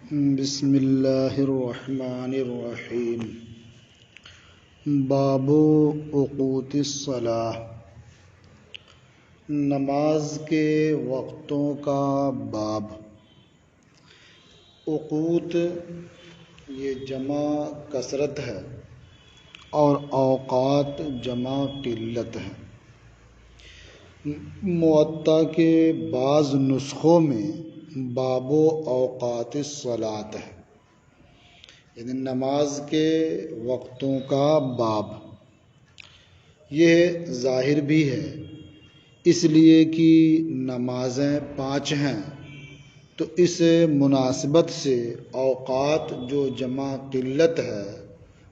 بسم اللہ الرحمن الرحیم۔ باب اوقات الصلاۃ، نماز کے وقتوں کا باب۔ اوقات یہ جمع کثرت ہے اور اوقات جمع قلت ہے۔ موطا کے بعض نسخوں میں باب اوقات الصلاۃ ہے، یعنی نماز کے وقتوں کا باب۔ یہ ظاہر بھی ہے، اس لیے کہ نمازیں 5 ہیں، تو اس مناسبت سے اوقات جو جمع قلت ہے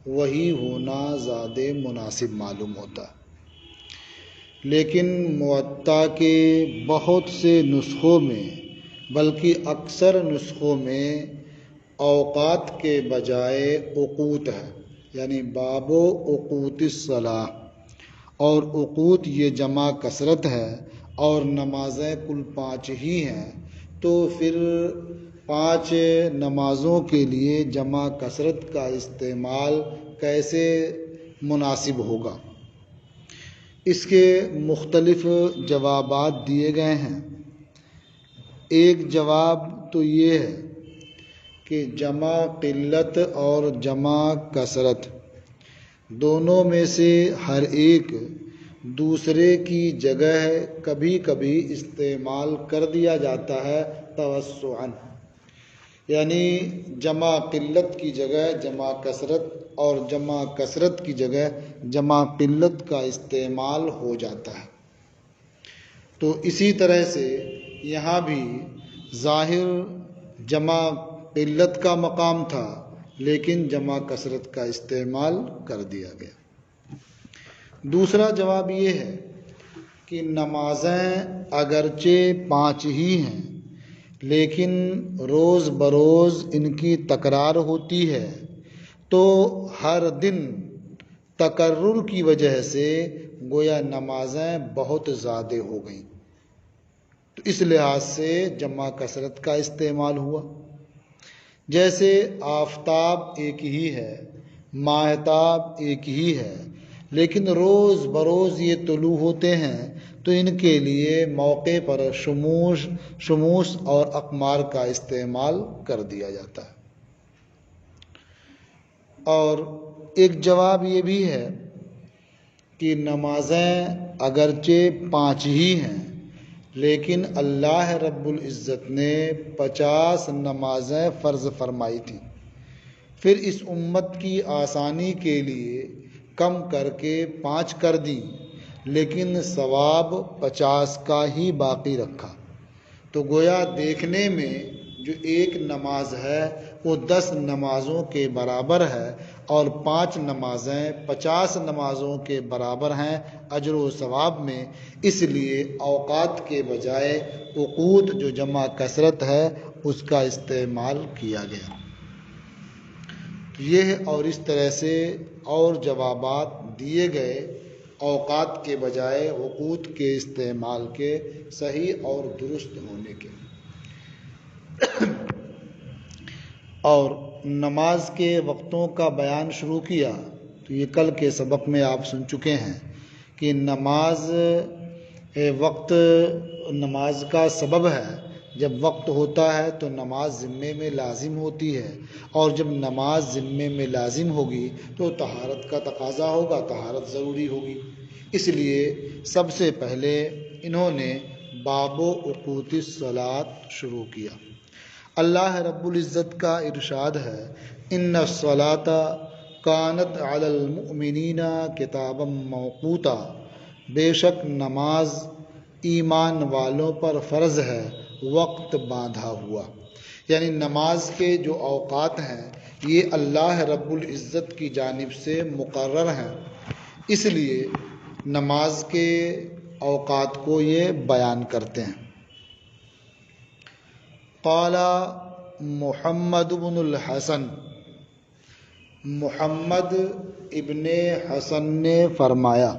وہی ہونا زیادہ مناسب معلوم ہوتا ہے۔ لیکن موطا کے بہت سے نسخوں میں، بلکہ اکثر نسخوں میں اوقات کے بجائے اوقات ہے، یعنی باب اوقات الصلاۃ، اور اوقات یہ جمع کثرت ہے اور نمازیں کل 5 ہی ہیں، تو پھر 5 نمازوں کے لیے جمع کثرت کا استعمال کیسے مناسب ہوگا؟ اس کے مختلف جوابات دیے گئے ہیں۔ ایک جواب تو یہ ہے کہ جمع قلت اور جمع کثرت دونوں میں سے ہر ایک دوسرے کی جگہ کبھی کبھی استعمال کر دیا جاتا ہے توسعاً، یعنی جمع قلت کی جگہ جمع کثرت اور جمع کثرت کی جگہ جمع قلت کا استعمال ہو جاتا ہے۔ تو اسی طرح سے یہاں بھی ظاہر جمع قلت کا مقام تھا، لیکن جمع کثرت کا استعمال کر دیا گیا۔ دوسرا جواب یہ ہے کہ نمازیں اگرچہ 5 ہی ہیں، لیکن روز بروز ان کی تکرار ہوتی ہے، تو ہر دن تکرر کی وجہ سے گویا نمازیں بہت زیادہ ہو گئیں، تو اس لحاظ سے جمع کثرت کا استعمال ہوا۔ جیسے آفتاب ایک ہی ہے، ماہتاب ایک ہی ہے، لیکن روز بروز یہ طلوع ہوتے ہیں، تو ان کے لیے موقع پر شموس اور اقمار کا استعمال کر دیا جاتا ہے۔ اور ایک جواب یہ بھی ہے کہ نمازیں اگرچہ 5 ہی ہیں، لیکن اللہ رب العزت نے 50 نمازیں فرض فرمائی تھیں، پھر اس امت کی آسانی کے لیے کم کر کے 5 کر دیں، لیکن ثواب 50 کا ہی باقی رکھا۔ تو گویا دیکھنے میں جو ایک نماز ہے وہ 10 نمازوں کے برابر ہے، اور 5 نمازیں 50 نمازوں کے برابر ہیں اجر و ثواب میں، اس لیے اوقات کے بجائے اوقات جو جمع کثرت ہے اس کا استعمال کیا گیا۔ یہ اور اس طرح سے اور جوابات دیے گئے اوقات کے بجائے اوقات کے استعمال کے صحیح اور درست ہونے کے۔ اور نماز کے وقتوں کا بیان شروع کیا تو یہ کل کے سبق میں آپ سن چکے ہیں کہ نماز کا سبب ہے۔ جب وقت ہوتا ہے تو نماز ذمے میں لازم ہوتی ہے، اور جب نماز ذمے میں لازم ہوگی تو طہارت کا تقاضا ہوگا، طہارت ضروری ہوگی۔ اس لیے سب سے پہلے انہوں نے باب اوقات الصلاۃ شروع کیا۔ اللہ رب العزت کا ارشاد ہے، ان الصلاۃ کانت علی المؤمنین کتابا موقوتا، بے شک نماز ایمان والوں پر فرض ہے، وقت باندھا ہوا۔ یعنی نماز کے جو اوقات ہیں یہ اللہ رب العزت کی جانب سے مقرر ہیں، اس لیے نماز کے اوقات کو یہ بیان کرتے ہیں۔ قال محمد بن الحسن، محمد ابن حسن نے فرمایا۔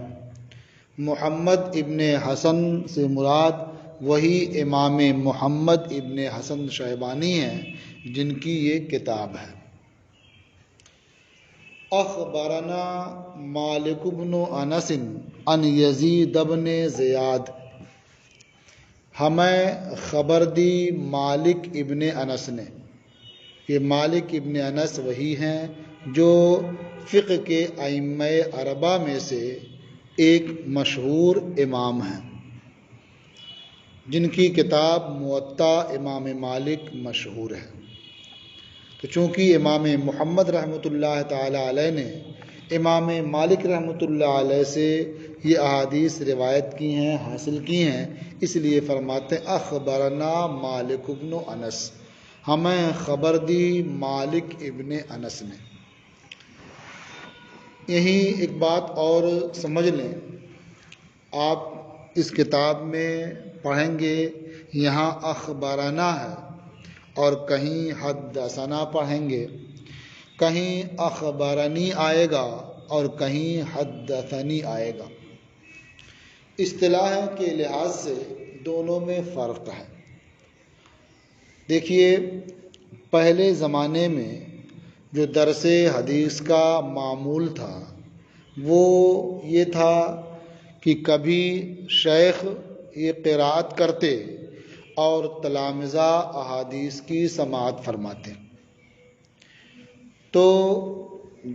محمد ابن حسن سے مراد وہی امام محمد ابن حسن شیبانی ہیں جن کی یہ کتاب ہے۔ اخبرنا مالک بن انس عن یزید بن زیاد، ہمیں خبر دی مالک ابن انس نے۔ یہ مالک ابن انس وہی ہیں جو فقہ کے ائمہ اربعہ میں سے ایک مشہور امام ہیں، جن کی کتاب موطا امام مالک مشہور ہے۔ تو چونکہ امام محمد رحمۃ اللہ تعالی علیہ نے امام مالک رحمۃ اللہ علیہ سے یہ احادیث روایت کی ہیں، حاصل کی ہیں، اس لیے فرماتے ہیں اخبرنا مالک ابن انس، ہمیں خبر دی مالک ابن انس نے۔ یہی ایک بات اور سمجھ لیں، آپ اس کتاب میں پڑھیں گے یہاں اخبرنا ہے اور کہیں حدثنا پڑھیں گے، کہیں اخبرنی آئے گا اور کہیں حدثنی آئے گا۔ اصطلاح کے لحاظ سے دونوں میں فرق ہے۔ دیکھیے، پہلے زمانے میں جو درس حدیث کا معمول تھا وہ یہ تھا کہ کبھی شیخ یہ قرات کرتے اور تلامذہ احادیث کی سماعت فرماتے۔ تو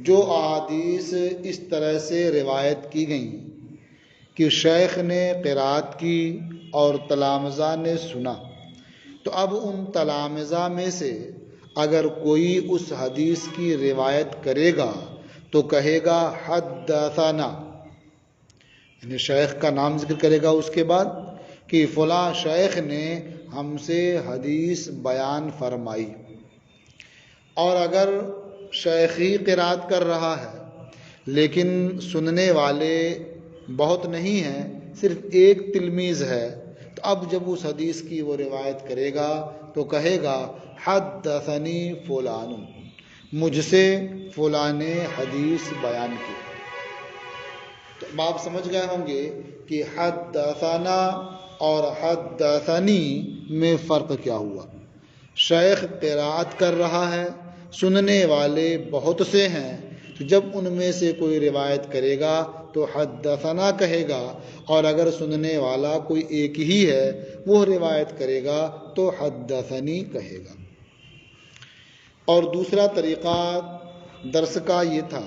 جو احادیث اس طرح سے روایت کی گئیں کہ شیخ نے قرات کی اور تلامذہ نے سنا، تو اب ان تلامذہ میں سے اگر کوئی اس حدیث کی روایت کرے گا تو کہے گا حدثنا، یعنی شیخ کا نام ذکر کرے گا اس کے بعد کہ فلاں شیخ نے ہم سے حدیث بیان فرمائی۔ اور اگر شیخ ہی قرات کر رہا ہے لیکن سننے والے بہت نہیں ہیں، صرف ایک تلمیذ ہے، تو اب جب اس حدیث کی وہ روایت کرے گا تو کہے گا حدثنی فلان، مجھ سے فلاں نے حدیث بیان کی۔ تو آپ سمجھ گئے ہوں گے کہ حدثنا اور حدثنی میں فرق کیا ہوا۔ شیخ قرات کر رہا ہے، سننے والے بہت سے ہیں، تو جب ان میں سے کوئی روایت کرے گا تو حدثنا کہے گا، اور اگر سننے والا کوئی ایک ہی ہے وہ روایت کرے گا تو حدثنی کہے گا۔ اور دوسرا طریقہ درس کا یہ تھا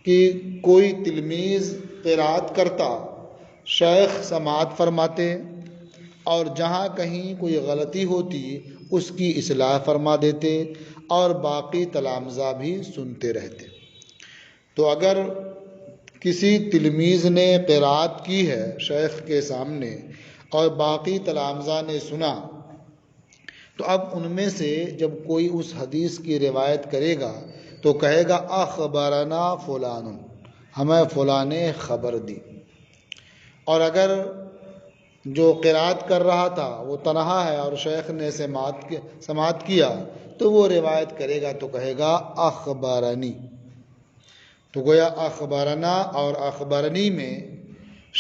کہ کوئی تلمیذ قرات کرتا، شیخ سماعت فرماتے، اور جہاں کہیں کوئی غلطی ہوتی اس کی اصلاح فرما دیتے اور باقی تلامذہ بھی سنتے رہتے۔ تو اگر کسی تلمیذ نے قرات کی ہے شیخ کے سامنے اور باقی تلامذہ نے سنا، تو اب ان میں سے جب کوئی اس حدیث کی روایت کرے گا تو کہے گا اخبرنا فلان، ہمیں فلاں نے خبر دی۔ اور اگر جو قرات کر رہا تھا وہ تنہا ہے اور شیخ نے سماعت کیا تو وہ روایت کرے گا تو کہے گا اخبرنی۔ تو گویا اخبرنا اور اخبرنی میں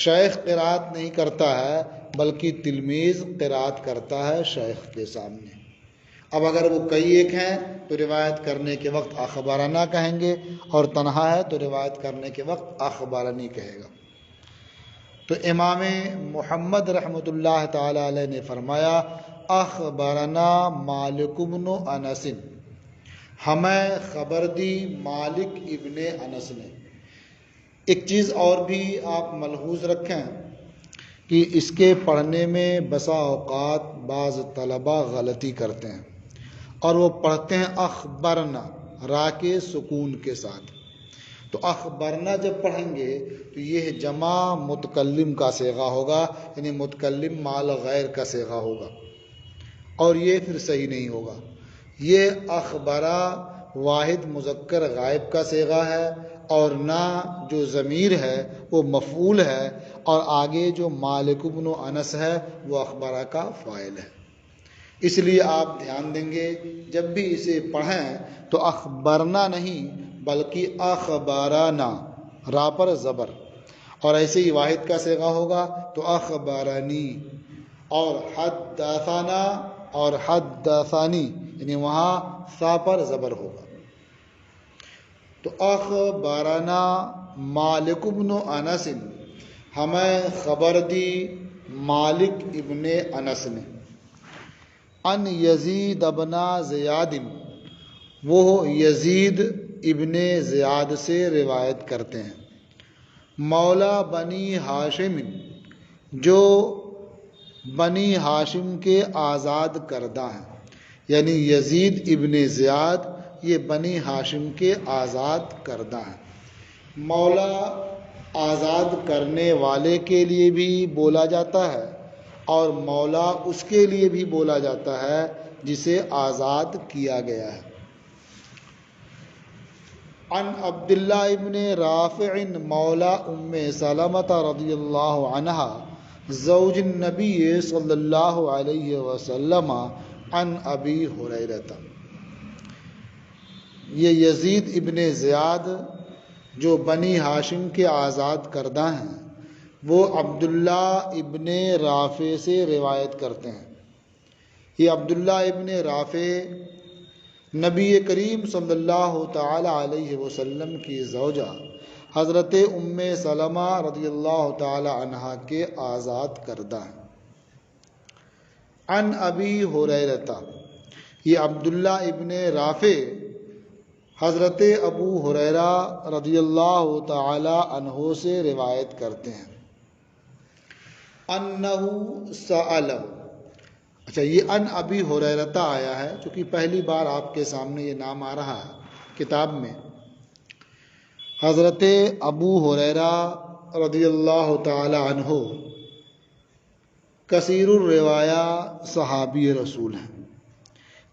شیخ قرات نہیں کرتا ہے بلکہ تلمیذ قرات کرتا ہے شیخ کے سامنے۔ اب اگر وہ کئی ایک ہیں تو روایت کرنے کے وقت اخبرنا کہیں گے، اور تنہا ہے تو روایت کرنے کے وقت اخبرنی کہے گا۔ تو امام محمد رحمۃ اللہ تعالی علیہ نے فرمایا اخبرنا مالک بن انس، ہمیں خبر دی مالک ابن انس نے۔ ایک چیز اور بھی آپ ملحوظ رکھیں کہ اس کے پڑھنے میں بسا اوقات بعض طلبہ غلطی کرتے ہیں اور وہ پڑھتے ہیں اخبرنا را کے سکون کے ساتھ۔ تو اخبرنا جب پڑھیں گے تو یہ جمع متکلم کا صیغہ ہوگا، یعنی متکلم مال غیر کا صیغہ ہوگا، اور یہ پھر صحیح نہیں ہوگا۔ یہ اخبرا واحد مذکر غائب کا صیغہ ہے، اور نہ جو ضمیر ہے وہ مفعول ہے، اور آگے جو مالک بن انس ہے وہ اخبرا کا فاعل ہے۔ اس لیے آپ دھیان دیں گے جب بھی اسے پڑھیں تو اخبرنا نہیں بلکہ اخبارنا، را پر زبر، اور ایسے ہی واحد کا صیغہ ہوگا تو اخبارنی، اور حدثنا اور حدثانی یعنی وہاں سا پر زبر ہوگا. تو اخبرنا مالک بن انس، ہمیں خبر دی مالک ابن انس نے، ان یزید ابن زیاد، وہ یزید ابن زیاد سے روایت کرتے ہیں، مولا بنی ہاشم، جو بنی ہاشم کے آزاد کردہ ہیں. یعنی یزید ابن زیاد یہ بنی ہاشم کے آزاد کردہ ہیں. مولا آزاد کرنے والے کے لیے بھی بولا جاتا ہے اور مولا اس کے لیے بھی بولا جاتا ہے جسے آزاد کیا گیا ہے. عن عبداللہ ابن رافع مولا ام سلمۃ رضی اللہ عنہا زوج النبی صلی اللہ علیہ وسلم عن ابی ہریرہ. یہ یزید ابن زیاد جو بنی ہاشم کے آزاد کردہ ہیں وہ عبداللہ ابن رافع سے روایت کرتے ہیں. یہ عبداللہ ابن رافع نبی کریم صلی اللہ تعالی علیہ وسلم کی زوجہ حضرت ام سلمہ رضی اللہ تعالی عنہا کے آزاد کردہ ہیں. عن ابی ہریرہ، یہ عبداللہ ابن رافع حضرت ابو ہریرہ رضی اللہ تعالی عنہ سے روایت کرتے ہیں. انہ سأل، اچھا یہ ان ابی ہریرہ آیا ہے چونکہ پہلی بار آپ کے سامنے یہ نام آ رہا ہے کتاب میں. حضرت ابو ہریرہ رضی اللہ تعالی عنہ کثیر الروایہ صحابی رسول ہیں،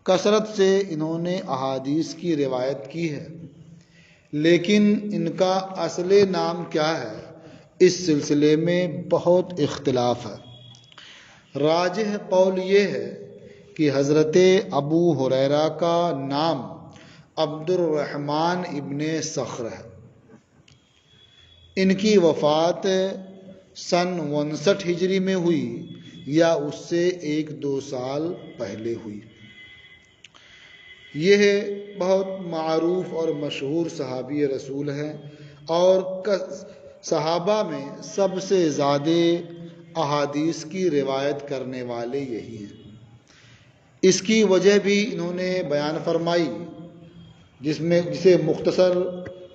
کثرت سے انہوں نے احادیث کی روایت کی ہے، لیکن ان کا اصل نام کیا ہے اس سلسلے میں بہت اختلاف ہے. راجح قول یہ ہے کہ حضرت ابو ہریرہ کا نام عبد الرحمن ابن صخر ہے. ان کی وفات سن 59 ہجری میں ہوئی یا اس سے 1-2 سال پہلے ہوئی. یہ بہت معروف اور مشہور صحابی رسول ہیں اور صحابہ میں سب سے زیادہ احادیث کی روایت کرنے والے یہی ہیں. اس کی وجہ بھی انہوں نے بیان فرمائی جسے مختصر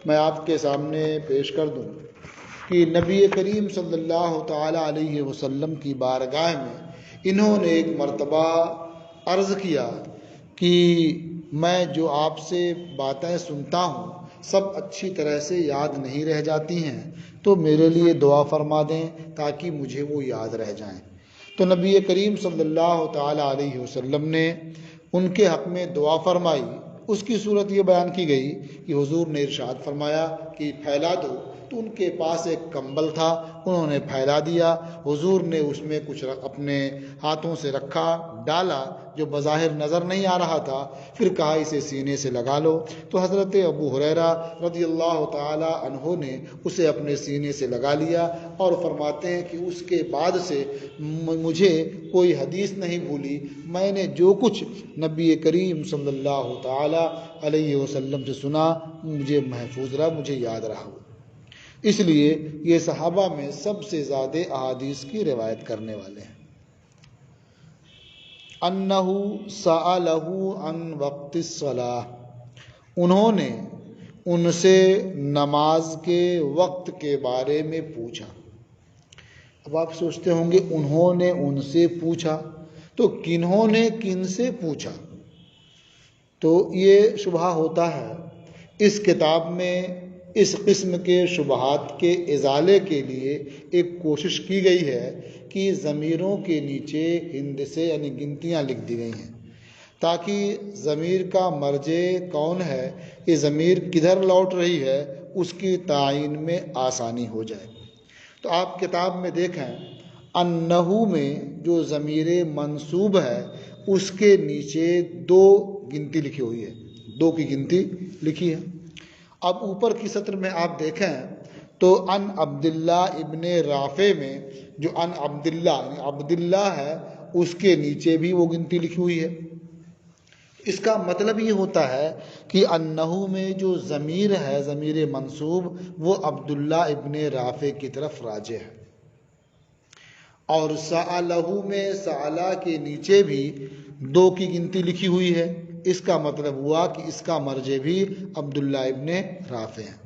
میں آپ کے سامنے پیش کر دوں کہ نبی کریم صلی اللہ تعالی علیہ وسلم کی بارگاہ میں انہوں نے ایک مرتبہ عرض کیا کہ میں جو آپ سے باتیں سنتا ہوں سب اچھی طرح سے یاد نہیں رہ جاتی ہیں، تو میرے لیے دعا فرما دیں تاکہ مجھے وہ یاد رہ جائیں. تو نبی کریم صلی اللہ تعالی علیہ وسلم نے ان کے حق میں دعا فرمائی. اس کی صورت یہ بیان کی گئی کہ حضور نے ارشاد فرمایا کہ پھیلا دو، تو ان کے پاس ایک کمبل تھا، انہوں نے پھیلا دیا. حضور نے اس میں کچھ اپنے ہاتھوں سے رکھا، ڈالا جو بظاہر نظر نہیں آ رہا تھا، پھر کہا اسے سینے سے لگا لو. تو حضرت ابو ہریرہ رضی اللہ تعالی عنہ نے اسے اپنے سینے سے لگا لیا اور فرماتے ہیں کہ اس کے بعد سے مجھے کوئی حدیث نہیں بھولی، میں نے جو کچھ نبی کریم صلی اللہ تعالی علیہ وسلم سے سنا مجھے محفوظ رہا، مجھے یاد رہا. اس لیے یہ صحابہ میں سب سے زیادہ احادیث کی روایت کرنے والے ہیں. انہ سألہ عن وقت الصلاۃ، انہوں نے ان سے نماز کے وقت کے بارے میں پوچھا. اب آپ سوچتے ہوں گے انہوں نے ان سے پوچھا تو کنہوں نے کن سے پوچھا؟ تو یہ شبہہ ہوتا ہے. اس کتاب میں اس قسم کے شبہات کے ازالے کے لیے ایک کوشش کی گئی ہے کہ ضمیروں کے نیچے ہندسے یعنی گنتیاں لکھ دی گئی ہیں تاکہ ضمیر کا مرجع کون ہے، یہ ضمیر کدھر لوٹ رہی ہے، اس کی تعین میں آسانی ہو جائے. تو آپ کتاب میں دیکھیں انہو میں جو ضمیر منصوب ہے اس کے نیچے 2 گنتی لکھی ہوئی ہے، 2 کی گنتی لکھی ہے. اب اوپر کی سطر میں آپ دیکھیں تو ان عبداللہ ابن رافع میں جو ان عبداللہ ہے اس کے نیچے بھی وہ گنتی لکھی ہوئی ہے۔ اس کا مطلب یہ ہوتا ہے کہ انہو میں جو ضمیر ہے، ضمیر منصوب، وہ عبداللہ ابن رافع کی طرف راجع ہے، اور سألہو میں سألہ کے نیچے بھی 2 کی گنتی لکھی ہوئی ہے۔ اس کا مطلب ہوا کہ اس کا مرجع بھی عبداللہ ابن رافع ہے،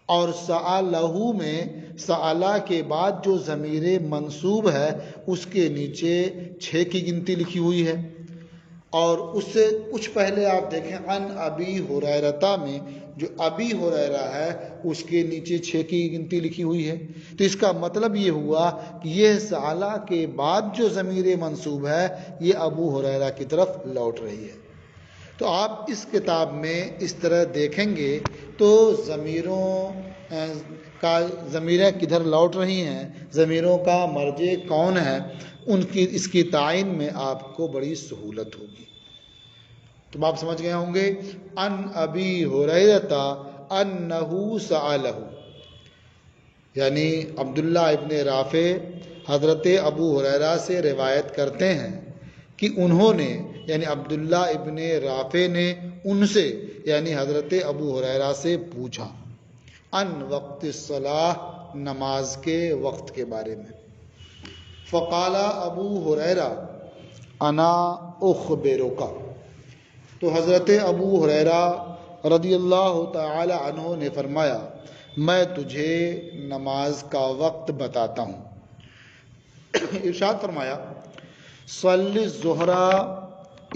اور سألہو میں سألہ کے بعد جو ضمیر منصوب ہے اس کے نیچے 6 کی گنتی لکھی ہوئی ہے، اور اس سے کچھ پہلے آپ دیکھیں عن ابی ہریرہ میں جو ابی ہریرہ ہے اس کے نیچے 6 کی گنتی لکھی ہوئی ہے۔ تو اس کا مطلب یہ ہوا کہ یہ سألہ کے بعد جو ضمیر منصوب ہے یہ ابو ہریرہ کی طرف لوٹ رہی ہے۔ تو آپ اس کتاب میں اس طرح دیکھیں گے تو ضمیریں کدھر لوٹ رہی ہیں، ضمیروں کا مرجع کون ہے، اس کی تعین میں آپ کو بڑی سہولت ہوگی۔ تو آپ سمجھ گئے ہوں گے ان ابی ہریرہ انہ سألہ، یعنی عبداللہ ابن رافع حضرت ابو ہریرہ سے روایت کرتے ہیں کہ انہوں نے، یعنی عبداللہ ابن رافع نے ان سے، یعنی حضرت ابو ہریرہ سے پوچھا ان وقت الصلاۃ، نماز کے وقت کے بارے میں۔ فقال ابو ہریرہ انا اخبرک، تو حضرت ابو ہریرہ رضی اللہ تعالی عنہ نے فرمایا میں تجھے نماز کا وقت بتاتا ہوں۔ ارشاد فرمایا صلی الظہر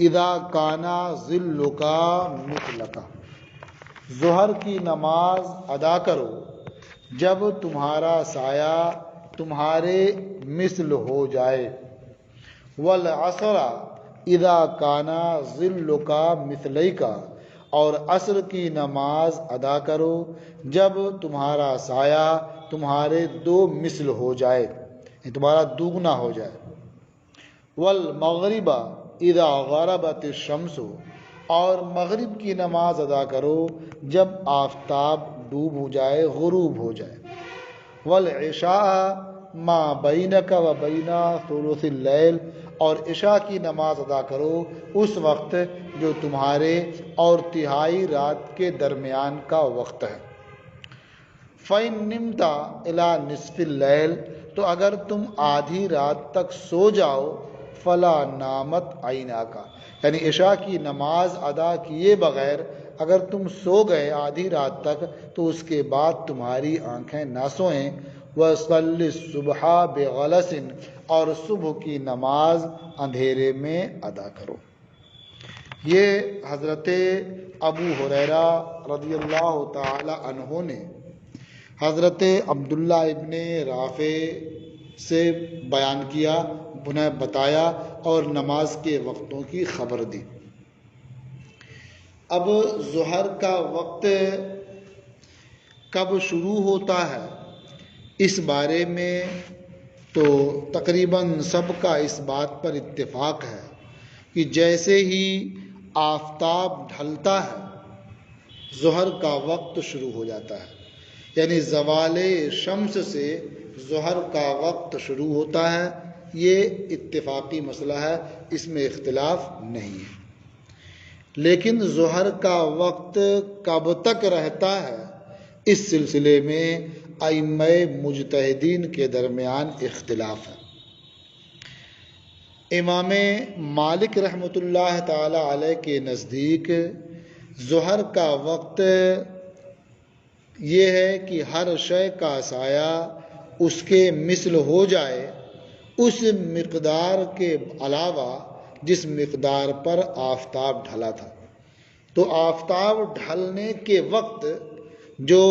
اذا کان ظلک مثلک، ظہر کی نماز ادا کرو جب تمہارا سایہ تمہارے مثل ہو جائے، والعصر اذا کان ظلک مثلیک، اور عصر کی نماز ادا کرو جب تمہارا سایہ تمہارے 2 مثل ہو جائے، یعنی تمہارا دوگنا ہو جائے، والمغرب اذا غربت الشمس، اور مغرب کی نماز ادا کرو جب آفتاب ڈوب ہو جائے، غروب ہو جائے، والعشاء ما بینک و بین ثلث اللیل، اور عشاء کی نماز ادا کرو اس وقت جو تمہارے اور تہائی رات کے درمیان کا وقت ہے۔ فَإِن نِمْتَ إِلَى نِصْفِ اللَّيْلِ، تو اگر تم آدھی رات تک سو جاؤ، فَلَا نَامَتْ عَيْنَاكَ، یعنی عشاء کی نماز ادا کیے بغیر اگر تم سو گئے آدھی رات تک تو اس کے بعد تمہاری آنکھیں نہ سوئیں۔ وَصَلِّ الصُّبْحَ بِغَلَسٍ، اور صبح کی نماز اندھیرے میں ادا کرو۔ یہ حضرت ابو ہریرہ رضی اللہ تعالی عنہ نے حضرت عبداللہ ابن رافع سے بیان کیا، انہیں بتایا اور نماز کے وقتوں کی خبر دی۔ اب ظہر کا وقت کب شروع ہوتا ہے اس بارے میں تو تقریباً سب کا اس بات پر اتفاق ہے کہ جیسے ہی آفتاب ڈھلتا ہے ظہر کا وقت شروع ہو جاتا ہے، یعنی زوال شمس سے ظہر کا وقت شروع ہوتا ہے۔ یہ اتفاقی مسئلہ ہے، اس میں اختلاف نہیں ہے۔ لیکن ظہر کا وقت کب تک رہتا ہے اس سلسلے میں ائمہ مجتہدین کے درمیان اختلاف ہے۔ امام مالک رحمۃ اللہ تعالی علیہ کے نزدیک ظہر کا وقت یہ ہے کہ ہر شے کا سایہ اس کے مثل ہو جائے اس مقدار کے علاوہ جس مقدار پر آفتاب ڈھلا تھا۔ تو آفتاب ڈھلنے کے وقت جو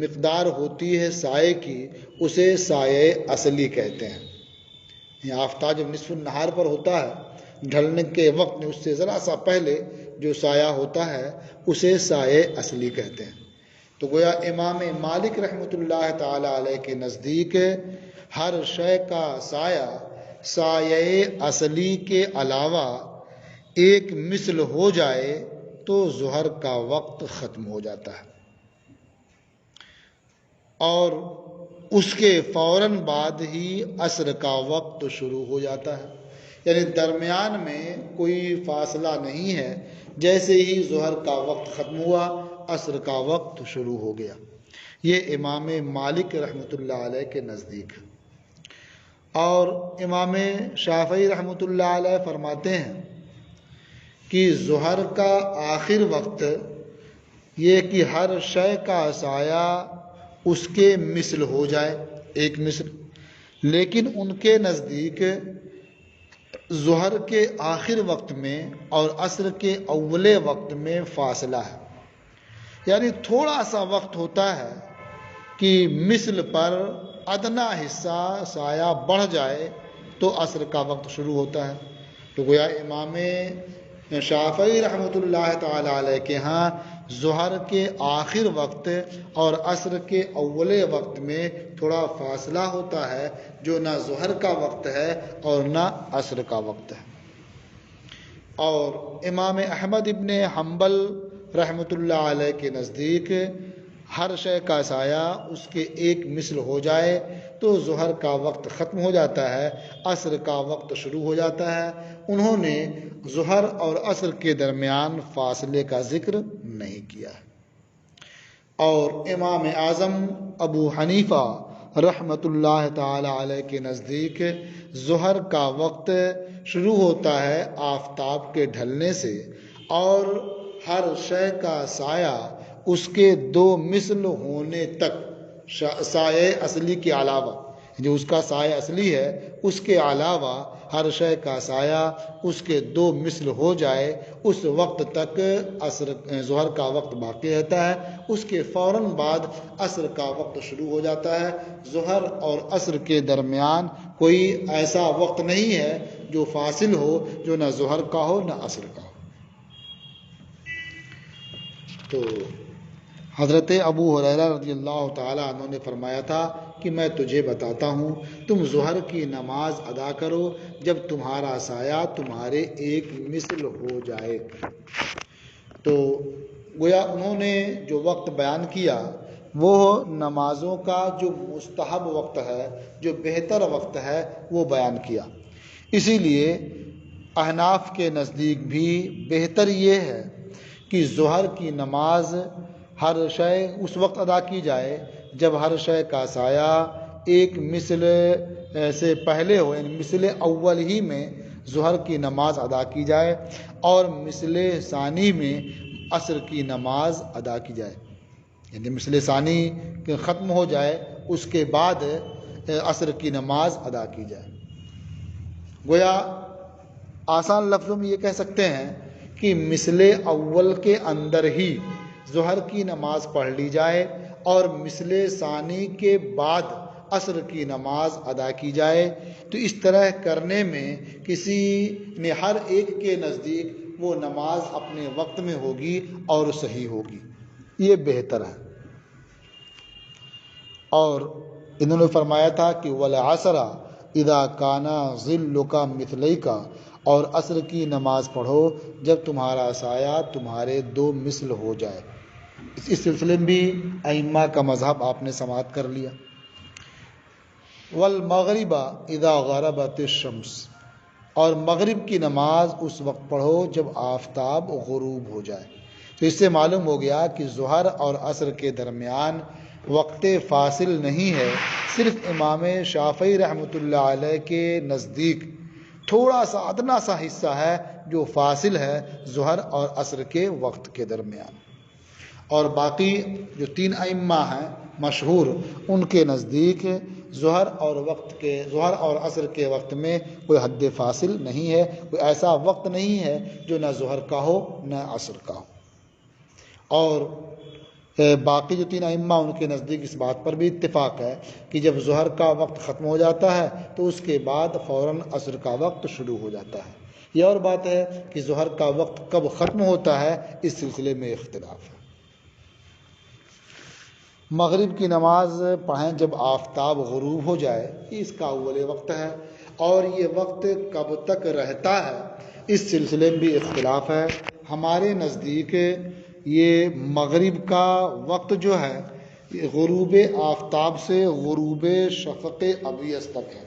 مقدار ہوتی ہے سائے کی اسے سایہ اصلی کہتے ہیں۔ یہ آفتاب جب نصف النہار پر ہوتا ہے ڈھلنے کے وقت میں اس سے ذرا سا پہلے جو سایہ ہوتا ہے اسے سایہ اصلی کہتے ہیں۔ تو گویا امام مالک رحمۃ اللہ تعالی علیہ کے نزدیک ہر شے کا سایہ سایہ اصلی کے علاوہ ایک مثل ہو جائے تو ظہر کا وقت ختم ہو جاتا ہے، اور اس کے فوراً بعد ہی عصر کا وقت شروع ہو جاتا ہے۔ یعنی درمیان میں کوئی فاصلہ نہیں ہے. جیسے ہی ظہر کا وقت ختم ہوا عصر کا وقت شروع ہو گیا. یہ امام مالک رحمۃ اللہ علیہ کے نزدیک ہے. اور امام شافعی رحمۃ اللہ علیہ فرماتے ہیں کہ ظہر کا آخر وقت یہ کہ ہر شے کا سایہ اس کے مثل ہو جائے، ایک مثل. لیکن ان کے نزدیک ظہر کے آخر وقت میں اور عصر کے اول وقت میں فاصلہ ہے. یعنی تھوڑا سا وقت ہوتا ہے کہ مثل پر ادنا حصہ سایہ بڑھ جائے تو عصر کا وقت شروع ہوتا ہے. تو گویا امام شافعی رحمۃ اللہ تعالی علیہ کے ہاں ظہر کے آخر وقت اور عصر کے اول وقت میں تھوڑا فاصلہ ہوتا ہے، جو نہ ظہر کا وقت ہے اور نہ عصر کا وقت ہے. اور امام احمد ابن حنبل رحمۃ اللہ علیہ کے نزدیک ہر شے کا سایہ اس کے ایک مثل ہو جائے تو ظہر کا وقت ختم ہو جاتا ہے، عصر کا وقت شروع ہو جاتا ہے. انہوں نے ظہر اور عصر کے درمیان فاصلے کا ذکر نہیں کیا. اور امام اعظم ابو حنیفہ رحمۃ اللہ تعالی علیہ کے نزدیک ظہر کا وقت شروع ہوتا ہے آفتاب کے ڈھلنے سے، اور ہر شے کا سایہ اس کے دو مثل ہونے تک، سایہ اصلی کے علاوہ، جو اس کا سایہ اصلی ہے اس کے علاوہ ہر شے کا سایہ اس کے دو مثل ہو جائے، اس وقت تک ظہر کا وقت باقی رہتا ہے. اس کے فوراً بعد عصر کا وقت شروع ہو جاتا ہے. ظہر اور عصر کے درمیان کوئی ایسا وقت نہیں ہے جو فاصل ہو، جو نہ ظہر کا ہو نہ عصر کا ہو. تو حضرت ابو ہریرہ رضی اللہ تعالیٰ عنہ نے فرمایا تھا کہ میں تجھے بتاتا ہوں، تم ظہر کی نماز ادا کرو جب تمہارا سایہ تمہارے ایک مثل ہو جائے. تو گویا انہوں نے جو وقت بیان کیا وہ نمازوں کا جو مستحب وقت ہے، جو بہتر وقت ہے، وہ بیان کیا. اسی لیے احناف کے نزدیک بھی بہتر یہ ہے کہ ظہر کی نماز ہر شے اس وقت ادا کی جائے جب ہر شے کا سایہ ایک مثل سے پہلے ہو، یعنی مثل اول ہی میں ظہر کی نماز ادا کی جائے اور مثل ثانی میں عصر کی نماز ادا کی جائے. یعنی مثل ثانی ختم ہو جائے اس کے بعد عصر کی نماز ادا کی جائے. گویا آسان لفظوں میں یہ کہہ سکتے ہیں کہ مثل اول کے اندر ہی ظہر کی نماز پڑھ لی جائے اور مثل ثانی کے بعد عصر کی نماز ادا کی جائے. تو اس طرح کرنے میں کسی نے ہر ایک کے نزدیک وہ نماز اپنے وقت میں ہوگی اور صحیح ہوگی، یہ بہتر ہے. اور انہوں نے فرمایا تھا کہ وَالْعَصْرَ اِذَا كَانَ ظِلُّكَ مِثْلَيْكَ، اور عصر کی نماز پڑھو جب تمہارا سایہ تمہارے دو مثل ہو جائے. اس سلسلے میں بھی ائمہ کا مذہب آپ نے سماعت کر لیا. وَالْمَغْرِبَ اِذَا غَرَبَتِ الشَّمْسُ، اور مغرب کی نماز اس وقت پڑھو جب آفتاب غروب ہو جائے. تو اس سے معلوم ہو گیا کہ ظہر اور عصر کے درمیان وقت فاصل نہیں ہے، صرف امام شافعی رحمۃ اللہ علیہ کے نزدیک تھوڑا سا ادنا سا حصہ ہے جو فاصل ہے ظہر اور عصر کے وقت کے درمیان. اور باقی جو تین ائمہ ہیں مشہور، ان کے نزدیک ظہر اور عصر کے وقت میں کوئی حد فاصل نہیں ہے، کوئی ایسا وقت نہیں ہے جو نہ ظہر کا ہو نہ عصر کا ہو. اور باقی جو تین ائمہ ان کے نزدیک اس بات پر بھی اتفاق ہے کہ جب ظہر کا وقت ختم ہو جاتا ہے تو اس کے بعد فوراً عصر کا وقت شروع ہو جاتا ہے. یہ اور بات ہے کہ ظہر کا وقت کب ختم ہوتا ہے اس سلسلے میں اختلاف ہے. مغرب کی نماز پڑھیں جب آفتاب غروب ہو جائے، یہ اس کا اول وقت ہے، اور یہ وقت کب تک رہتا ہے اس سلسلے میں بھی اختلاف ہے. ہمارے نزدیک یہ مغرب کا وقت جو ہے غروب آفتاب سے غروب شفق ابیض تک ہے.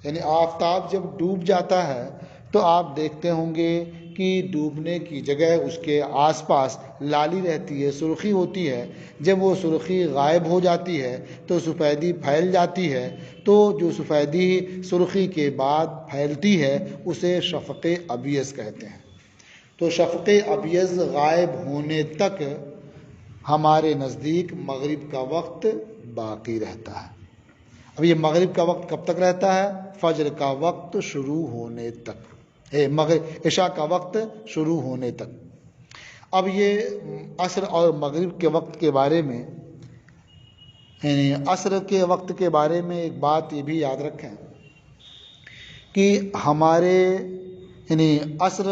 یعنی آفتاب جب ڈوب جاتا ہے تو آپ دیکھتے ہوں گے کہ ڈوبنے کی جگہ اس کے آس پاس لالی رہتی ہے، سرخی ہوتی ہے. جب وہ سرخی غائب ہو جاتی ہے تو سفیدی پھیل جاتی ہے. تو جو سفیدی سرخی کے بعد پھیلتی ہے اسے شفق ابیض کہتے ہیں. تو شفق ابیض غائب ہونے تک ہمارے نزدیک مغرب کا وقت باقی رہتا ہے. اب یہ مغرب کا وقت کب تک رہتا ہے؟ فجر کا وقت شروع ہونے تک، عشاء کا وقت شروع ہونے تک. اب یہ عصر اور مغرب کے وقت کے بارے میں، یعنی عصر کے وقت کے بارے میں ایک بات یہ بھی یاد رکھیں کہ ہمارے یعنی عصر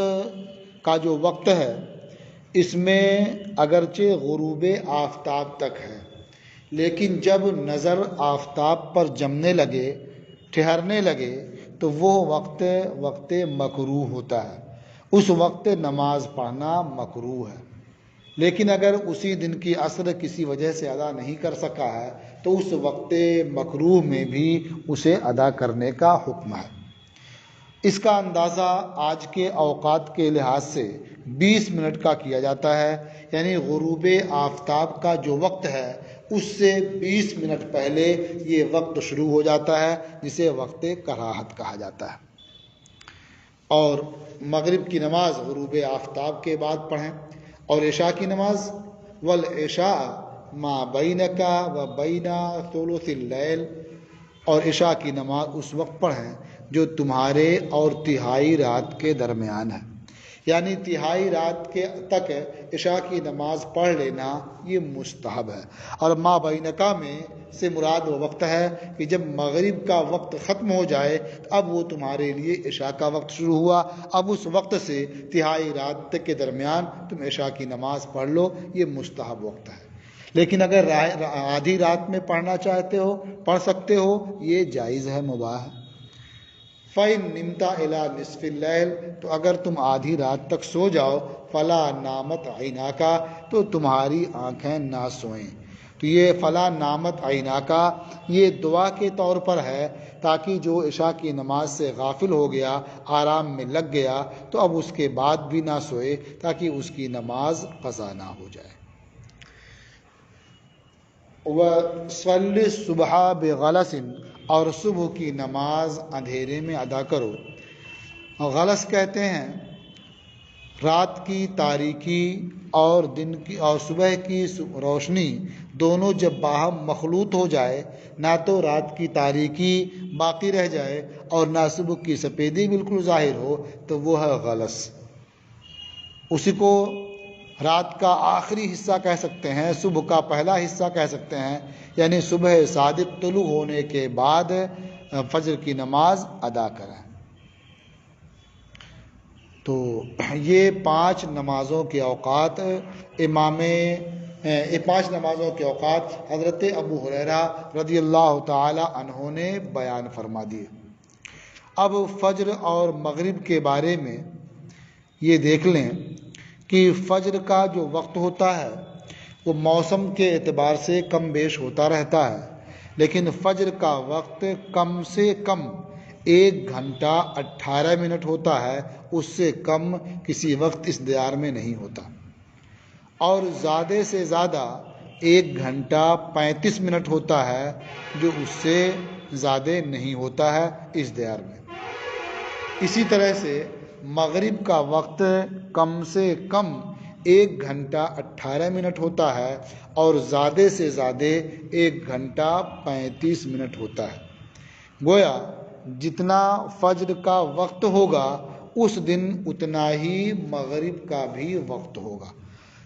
کا جو وقت ہے اس میں اگرچہ غروب آفتاب تک ہے، لیکن جب نظر آفتاب پر جمنے لگے، ٹھہرنے لگے، تو وہ وقت مکروہ ہوتا ہے. اس وقت نماز پڑھنا مکروہ ہے. لیکن اگر اسی دن کی عصر کسی وجہ سے ادا نہیں کر سکا ہے تو اس وقت مکروہ میں بھی اسے ادا کرنے کا حکم ہے. اس کا اندازہ آج کے اوقات کے لحاظ سے 20 منٹ کا کیا جاتا ہے. یعنی غروب آفتاب کا جو وقت ہے اس سے 20 منٹ پہلے یہ وقت شروع ہو جاتا ہے، جسے وقت کراہت کہا جاتا ہے. اور مغرب کی نماز غروب آفتاب کے بعد پڑھیں، اور عشاء کی نماز والعشاء ما بینک و بین ثلث اللیل، اور عشاء کی نماز اس وقت پڑھیں جو تمہارے اور تہائی رات کے درمیان ہے. یعنی تہائی رات کے تک عشاء کی نماز پڑھ لینا یہ مستحب ہے. اور ما بینکا میں سے مراد وہ وقت ہے کہ جب مغرب کا وقت ختم ہو جائے اب وہ تمہارے لیے عشاء کا وقت شروع ہوا. اب اس وقت سے تہائی رات تک کے درمیان تم عشاء کی نماز پڑھ لو، یہ مستحب وقت ہے. لیکن اگر آدھی رات میں پڑھنا چاہتے ہو پڑھ سکتے ہو، یہ جائز ہے، مباح ہے. فَإِن نِمْتَ إِلَى نِصْفِ اللَّيْلِ، تو اگر تم آدھی رات تک سو جاؤ، فَلَا نَامَتْ عَيْنَاكَ، تو تمہاری آنکھیں نہ سوئیں. تو یہ فَلَا نَامَتْ عَيْنَاكَ یہ دعا کے طور پر ہے تاکہ جو عشاء کی نماز سے غافل ہو گیا، آرام میں لگ گیا، تو اب اس کے بعد بھی نہ سوئے تاکہ اس کی نماز قضا نہ ہو جائے. وَصَلِّ الصُّبْحَ بِغَلَسٍ، اور صبح کی نماز اندھیرے میں ادا کرو. غلس کہتے ہیں رات کی تاریکی اور دن کی اور صبح کی روشنی دونوں جب باہم مخلوط ہو جائے، نہ تو رات کی تاریکی باقی رہ جائے اور نہ صبح کی سفیدی بالکل ظاہر ہو، تو وہ ہے غلس. اسی کو رات کا آخری حصہ کہہ سکتے ہیں، صبح کا پہلا حصہ کہہ سکتے ہیں. یعنی صبح صادق طلوع ہونے کے بعد فجر کی نماز ادا کریں. تو یہ 5 نمازوں کے اوقات پانچ نمازوں کے اوقات حضرت ابو ہریرہ رضی اللہ تعالی عنہ نے بیان فرما دیے. اب فجر اور مغرب کے بارے میں یہ دیکھ لیں کہ فجر کا جو وقت ہوتا ہے وہ موسم کے اعتبار سے کم بیش ہوتا رہتا ہے، لیکن فجر کا وقت کم سے کم 1 گھنٹہ 18 منٹ ہوتا ہے، اس سے کم کسی وقت اس دیار میں نہیں ہوتا. اور زیادہ سے زیادہ 1 گھنٹہ 35 منٹ ہوتا ہے، جو اس سے زیادہ نہیں ہوتا ہے اس دیار میں. اسی طرح سے مغرب کا وقت کم سے کم 1 گھنٹہ 18 منٹ ہوتا ہے اور زیادہ سے زیادہ 1 گھنٹہ 35 منٹ ہوتا ہے. گویا جتنا فجر کا وقت ہوگا اس دن اتنا ہی مغرب کا بھی وقت ہوگا.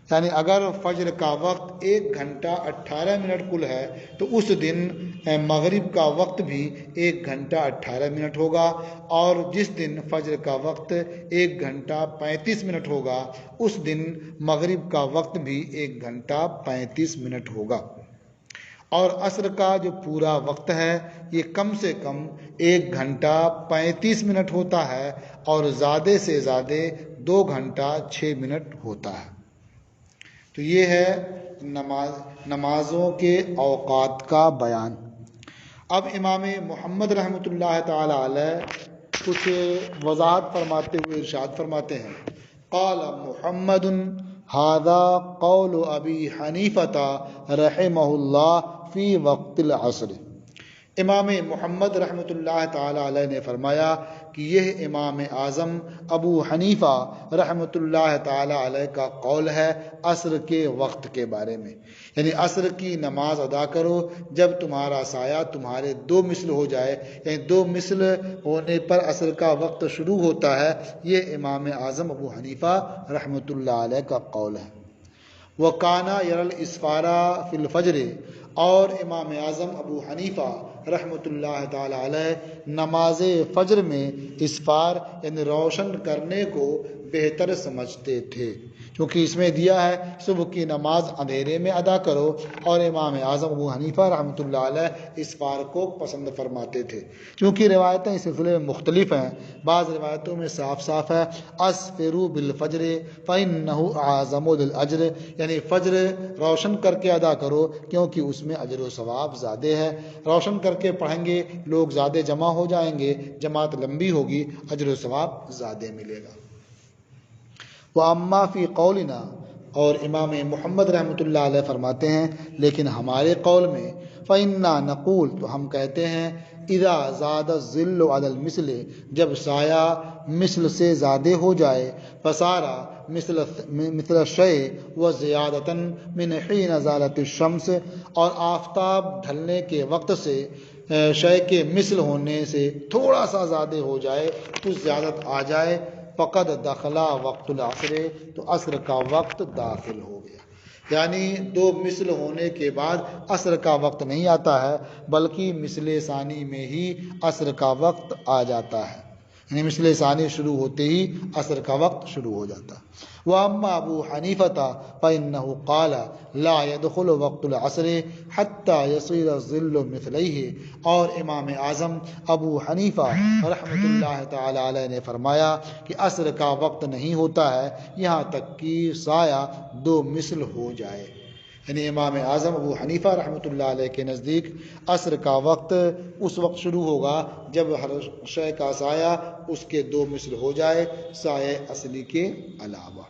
یعنی اگر فجر کا وقت 1 گھنٹہ 18 منٹ کل ہے تو اس دن مغرب کا وقت بھی 1 گھنٹہ 18 منٹ ہوگا، اور جس دن فجر کا وقت 1 گھنٹہ 35 منٹ ہوگا اس دن مغرب کا وقت بھی 1 گھنٹہ 35 منٹ ہوگا. اور عصر کا جو پورا وقت ہے یہ کم سے کم 1 گھنٹہ 35 منٹ ہوتا ہے اور زیادہ سے زیادہ 2 گھنٹہ 6 منٹ ہوتا ہے. تو یہ ہے نمازوں کے اوقات کا بیان. اب امام محمد رحمۃ اللہ تعالی علیہ کچھ وضاحت فرماتے ہوئے ارشاد فرماتے ہیں قال محمد هذا قول ابی حنیفہ رحمہ اللہ فی وقت العصر۔ امام محمد رحمۃ اللہ تعالی علیہ نے فرمایا کہ یہ امام اعظم ابو حنیفہ رحمۃ اللہ تعالی علیہ کا قول ہے عصر کے وقت کے بارے میں، یعنی عصر کی نماز ادا کرو جب تمہارا سایہ تمہارے 2 مثل ہو جائے، یعنی 2 مثل ہونے پر عصر کا وقت شروع ہوتا ہے۔ یہ امام اعظم ابو حنیفہ رحمۃ اللہ علیہ کا قول ہے۔ وَكَانَ يَرَى الْإِسْفَارَ فِي الْفَجْرِ، اور امام اعظم ابو حنیفہ رحمۃ اللہ تعالی علیہ نماز فجر میں اسفار یعنی روشن کرنے کو بہتر سمجھتے تھے، کیونکہ اس میں دیا ہے صبح کی نماز اندھیرے میں ادا کرو، اور امام اعظم ابو حنیفہ رحمۃ اللہ علیہ اسفار کو پسند فرماتے تھے۔ چونکہ روایتیں اس سلسلے میں مختلف ہیں، بعض روایتوں میں صاف صاف ہے اسفروا بالفجر فإنه اعظم للأجر، یعنی فجر روشن کر کے ادا کرو کیونکہ اس میں اجر و ثواب زیادہ ہے، روشن کر کے پڑھیں گے لوگ زیادہ جمع ہو جائیں گے، جماعت لمبی ہوگی، اجر و ثواب زیادہ ملے گا۔ وَأَمَّا فِي قَوْلِنَا، اور امام محمد رحمۃ اللہ علیہ فرماتے ہیں لیکن ہمارے قول میں فَإِنَّا نَقُولُ، تو ہم کہتے ہیں اِذَا زَادَ الظِّلُّ عَلَى الْمِثْلِ، جب سایہ مثل سے زیادہ ہو جائے، فَصَارَ مثل الشَّيْءِ وَزِيَادَةً مِنْ حِينَ زَالَتِ الشَّمْسِ، اور آفتاب ڈھلنے کے وقت سے شے کے مثل ہونے سے تھوڑا سا زیادہ ہو جائے، کچھ زیادت آ جائے، فقد دخلا وقت العصر، تو عصر کا وقت داخل ہو گیا۔ یعنی 2 مثل ہونے کے بعد عصر کا وقت نہیں آتا ہے، بلکہ مثل ثانی میں ہی عصر کا وقت آ جاتا ہے، یعنی مثل ثانی شروع ہوتے ہی عصر کا وقت شروع ہو جاتا ہے۔ وَأَمَّا أَبُو حَنِيفَةَ فَإِنَّهُ قَالَ لَا يَدْخُلُ وَقْتُ الْعَصْرِ حَتَّى يَصِيرَ الظِّلُّ مِثْلَيْهِ، اور امام اعظم ابو حنیفہ رحمۃ اللہ تعالی علیہ نے فرمایا کہ عصر کا وقت نہیں ہوتا ہے یہاں تک کہ سایہ 2 مثل ہو جائے، یعنی امام اعظم ابو حنیفہ رحمۃ اللہ علیہ کے نزدیک عصر کا وقت اس وقت شروع ہوگا جب ہر شے کا سایہ اس کے 2 مثل ہو جائے، سایہ اصلی کے علاوہ۔